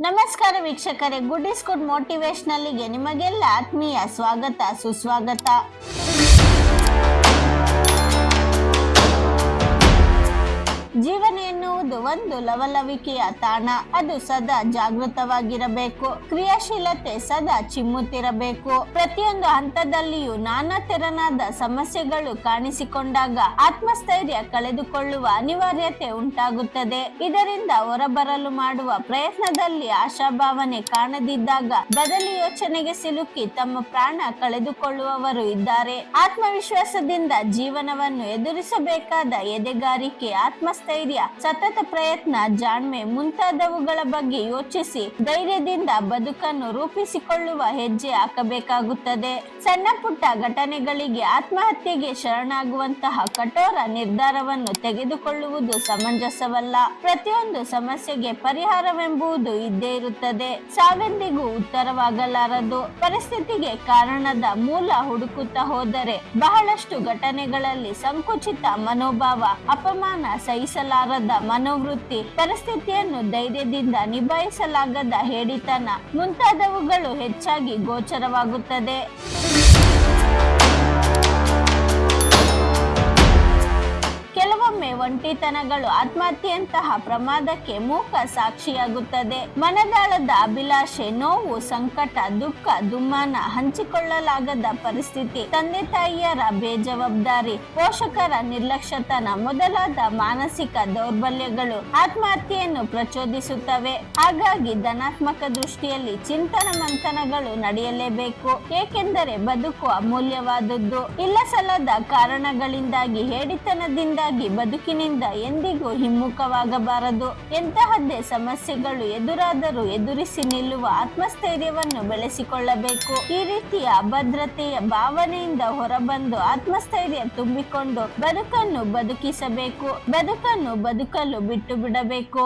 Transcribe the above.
ನಮಸ್ಕಾರ ವೀಕ್ಷಕರೇ, good is good ಮೋಟಿವೇಶನಲ್ಗೆ ನಿಮಗೆಲ್ಲ ಆತ್ಮೀಯ ಸ್ವಾಗತ ಸುಸ್ವಾಗತ. ಜೀವನ ಎನ್ನುವುದು ಒಂದು ಲವಲವಿಕೆಯ ತಾಣ. ಅದು ಸದಾ ಜಾಗೃತವಾಗಿರಬೇಕು. ಕ್ರಿಯಾಶೀಲತೆ ಸದಾ ಚಿಮ್ಮುತ್ತಿರಬೇಕು. ಪ್ರತಿಯೊಂದು ಹಂತದಲ್ಲಿಯೂ ನಾನಾ ತೆರನಾದ ಸಮಸ್ಯೆಗಳು ಕಾಣಿಸಿಕೊಂಡಾಗ ಆತ್ಮಸ್ಥೈರ್ಯ ಕಳೆದುಕೊಳ್ಳುವ ಅನಿವಾರ್ಯತೆ ಉಂಟಾಗುತ್ತದೆ. ಇದರಿಂದ ಹೊರಬರಲು ಮಾಡುವ ಪ್ರಯತ್ನದಲ್ಲಿ ಆಶಾಭಾವನೆ ಕಾಣದಿದ್ದಾಗ ಬದಲಿ ಯೋಚನೆಗೆ ಸಿಲುಕಿ ತಮ್ಮ ಪ್ರಾಣ ಕಳೆದುಕೊಳ್ಳುವವರು ಇದ್ದಾರೆ. ಆತ್ಮವಿಶ್ವಾಸದಿಂದ ಜೀವನವನ್ನು ಎದುರಿಸಬೇಕಾದ ಎದೆಗಾರಿಕೆ, ಆತ್ಮಸ್ಥೈರ್ಯ, ಸತತ ಪ್ರಯತ್ನ, ಜಾಣ್ಮೆ ಮುಂತಾದವುಗಳ ಬಗ್ಗೆ ಯೋಚಿಸಿ ಧೈರ್ಯದಿಂದ ಬದುಕನ್ನು ರೂಪಿಸಿಕೊಳ್ಳುವ ಹೆಜ್ಜೆ ಹಾಕಬೇಕಾಗುತ್ತದೆ. ಸಣ್ಣ ಪುಟ್ಟ ಘಟನೆಗಳಿಗೆ ಆತ್ಮಹತ್ಯೆಗೆ ಶರಣಾಗುವಂತಹ ಕಠೋರ ನಿರ್ಧಾರವನ್ನು ತೆಗೆದುಕೊಳ್ಳುವುದು ಸಮಂಜಸವಲ್ಲ. ಪ್ರತಿಯೊಂದು ಸಮಸ್ಯೆಗೆ ಪರಿಹಾರವೆಂಬುದು ಇದ್ದೇ ಇರುತ್ತದೆ. ಸಾವೆಂದಿಗೂ ಉತ್ತರವಾಗಲಾರದು. ಪರಿಸ್ಥಿತಿಗೆ ಕಾರಣದ ಮೂಲ ಹುಡುಕುತ್ತಾ ಹೋದರೆ ಬಹಳಷ್ಟು ಘಟನೆಗಳಲ್ಲಿ ಸಂಕುಚಿತ ಮನೋಭಾವ, ಅಪಮಾನ ಸಹಿಸಲಾರದ ಮನೋವೃತ್ತಿ, ಪರಿಸ್ಥಿತಿಯನ್ನು ಧೈರ್ಯದಿಂದ ನಿಭಾಯಿಸಲಾಗದ ಹೇಡಿತನ ಮುಂತಾದವುಗಳು ಹೆಚ್ಚಾಗಿ ಗೋಚರವಾಗುತ್ತದೆ. ಕೆಲವೊಮ್ಮೆ ಒಂಟಿತನಗಳು ಆತ್ಮಹತ್ಯೆಯಂತಹ ಪ್ರಮಾದಕ್ಕೆ ಮೂಕ ಸಾಕ್ಷಿಯಾಗುತ್ತದೆ. ಮನದಾಳದ ಅಭಿಲಾಷೆ, ನೋವು, ಸಂಕಟ, ದುಃಖ, ದುಮ್ಮಾನ, ಹಂಚಿಕೊಳ್ಳಲಾಗದ ಪರಿಸ್ಥಿತಿ, ತಂದೆ ತಾಯಿಯರ ಬೇಜವಾಬ್ದಾರಿ, ಪೋಷಕರ ನಿರ್ಲಕ್ಷ್ಯತನ ಮೊದಲಾದ ಮಾನಸಿಕ ದೌರ್ಬಲ್ಯಗಳು ಆತ್ಮಹತ್ಯೆಯನ್ನು ಪ್ರಚೋದಿಸುತ್ತವೆ. ಹಾಗಾಗಿ ಧನಾತ್ಮಕ ದೃಷ್ಟಿಯಲ್ಲಿ ಚಿಂತನ ಮಂಥನಗಳು ನಡೆಯಲೇಬೇಕು. ಏಕೆಂದರೆ ಬದುಕು ಅಮೂಲ್ಯವಾದದ್ದು. ಇಲ್ಲಸಲ್ಲದ ಕಾರಣಗಳಿಂದಾಗಿ, ಹೇಡಿತನದಿಂದಾಗಿ ಬದುಕಿನಿಂದ ಎಂದಿಗೂ ಹಿಮ್ಮುಖವಾಗಬಾರದು. ಎಂತಹದ್ದೇ ಸಮಸ್ಯೆಗಳು ಎದುರಾದರೂ ಎದುರಿಸಿ ನಿಲ್ಲುವ ಆತ್ಮಸ್ಥೈರ್ಯವನ್ನು ಬೆಳೆಸಿಕೊಳ್ಳಬೇಕು. ಈ ರೀತಿಯ ಅಭದ್ರತೆಯ ಭಾವನೆಯಿಂದ ಹೊರಬಂದು ಆತ್ಮಸ್ಥೈರ್ಯ ತುಂಬಿಕೊಂಡು ಬದುಕನ್ನು ಬದುಕಿಸಬೇಕು. ಬದುಕನ್ನು ಬದುಕಲು ಬಿಟ್ಟು ಬಿಡಬೇಕು.